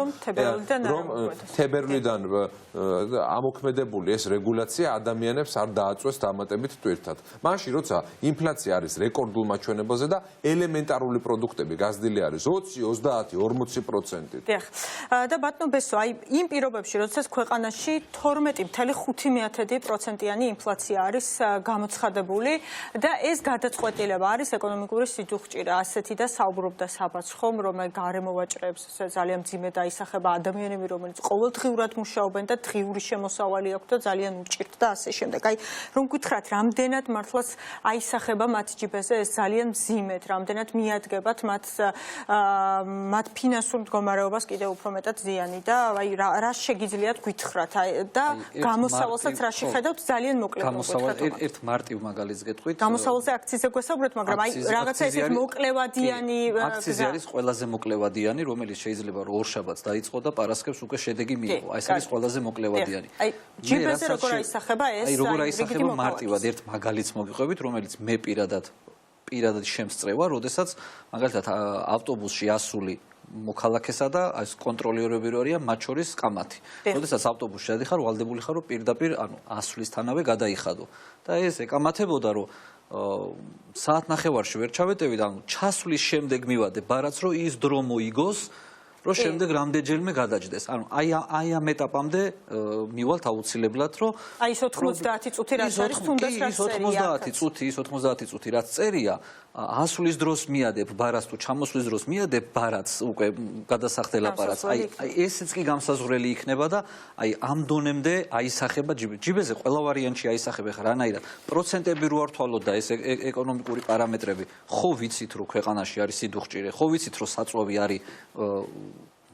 თებერვლიდან ამოქმედებული ეს რეგულაცია ადამიანებს არ დააწვეს დამატებით ტვირთად. მაშინ როცა ინფლაცია არის რეკორდულ მაჩვენებაზე და ელემენტარული პროდუქტები გაზრდილი არის 20, 30, 40%. დიახ. და ბატონო ბესო, აი იმ პირობებში, როდესაც ქვეყანაში 12.5%-იანი ინფლაცია არის გამოცხადებული და ეს გადაწყვეტილება არის ეკონომიკური სიძულჭირა, ასეთი და საუბრობდა საბაც ხომ, რომ გარემოვაჭრეებს ძალიან მძიმე დაისახება ადამიანები, რომელიც ყოველდღიურად მუშაობენ და დღიური შემოსავალი აქვთ და ძალიან უჭირთ და ასე შემდეგ. აი, რომ გითხრათ, რამდენად მართლაც აისახება მათ ჯიბეზე ეს ძალიან მძიმედ, რამდენად მიადგებათ მათ ფინანსურ მდგომარეობას კიდევ უფრო მეტად ზიანი და აი რა შეგიძლიათ გითხრათ და გამოსავალსაც რა შეხედავთ ძალიან მოკლედ გამოსავალ ერთ მარტივ მაგალითს გეტყვით. გამოსავალზე აქციზე გვესაუბრეთ, მაგრამ აი რაღაცა ესეთ მოკლევადიანი აქციზე არის ყველაზე მოკლევადიანი, რომელიც შეიძლება რომ ორშაბათს დაიწყო და პარასკევს უკვე შედეგი მიიღო. აი ეს არის ყველაზე მოკლევადიანი. აი ჯიბეზე როგორ აისახება ეს? აი როგორ აისახება მარტივად ერთ მაგალითს მოგიყვებით, რომელიც მე პირადად შემსწრევა, როდესაც მაგალითად ავტობუსში ასული მოქალაქესა და ეს კონტროლერები რო არიან, მათ შორის კამათი. როდესაც ავტობუსში დადიხარ, ვალდებული ხარ რომ პირდაპირ ასვლისთანავე გადაიხადო. და ეს ეკამათებოდა რომ საათნახევარში ვერ ჩავეტევი და ჩასვლის შემდეგ მივადე ბარათს რომ ის დრო მოიგოს რომ შემდეგ რამდენჯერმე გადაჯდეს. ანუ აი ამ ეტაპამდე მივალთ აუცილებლად რომ აი ეს 90 წუთი რაც არის თუნდაც რაც წერია. ის 90 წუთი რაც წერია ასვლის დროს მიადებ ბარათს თუ ჩამოსვლის დროს მიადებ ბარათს უკვე გადასახდელ აპარატს. აი ესეც კი გამსაზღვრელი იქნება და აი ამ დონემდე აისახება ჯიბეზე ყველა ვარიანტში აისახება ხა რანაირად პროცენტები რო არ თვალოთ და ეს ეკონომიკური პარამეტრები ხო ვიცით რომ ქვეყანაში არის სიდუხჭირე, ხო ვიცით რომ საწვავი არის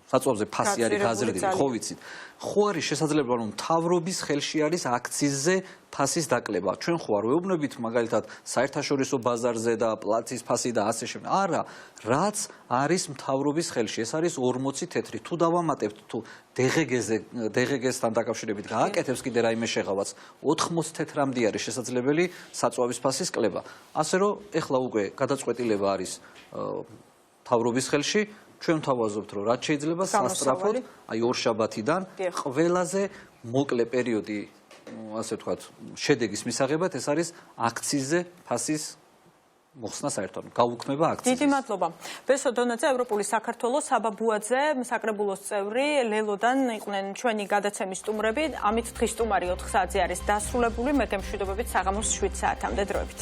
საწვავზე ფასი არის გაზრდილი, ხო ვიცით. ხო არის შესაძლებლობა რომ მთავრობის ხელში არის აქციზზე ფასის დაკლება. ჩვენ ხო არ ვეუბნებით მაგალითად საერთაშორისო ბაზარზე და პლაცის ფასი და ასე შემდეგ. არა, რაც არის მთავრობის ხელში, ეს არის 40 თეთრი. თუ დავამატებთ თუ DGG-სთან დაკავშირებით გააკეთებს კიდე რაიმე შეღავაც 80 თეთრამდე არის შესაძლებელი საწვავის ფასის კლება. ასე რომ ეხლა უკვე გადაწყვეტილება არის მთავრობის ხელში. ჩვენ თავაზობთ რომ რაც შეიძლება სასწრაფოდ აი ორშაბათიდან ყველაზე მოკლე პერიოდი ასე ვთქვათ შედეგის მისაღებად ეს არის აქციზზე ფასის მოხსნა საერთოდ გაუქმება აქციზის. დიდი მადლობა. ბესო დონაძე, ევროპული საქართველოს, საბა ბუაძე, საკრებულოს წევრი, ლელოდან იყვნენ ჩვენი გადაცემის სტუმრები. ამით დღის სტუმარი 4 საათზე არის დასრულებული. მე გემშვიდობებით საღამოს 7 საათამდე დროებით.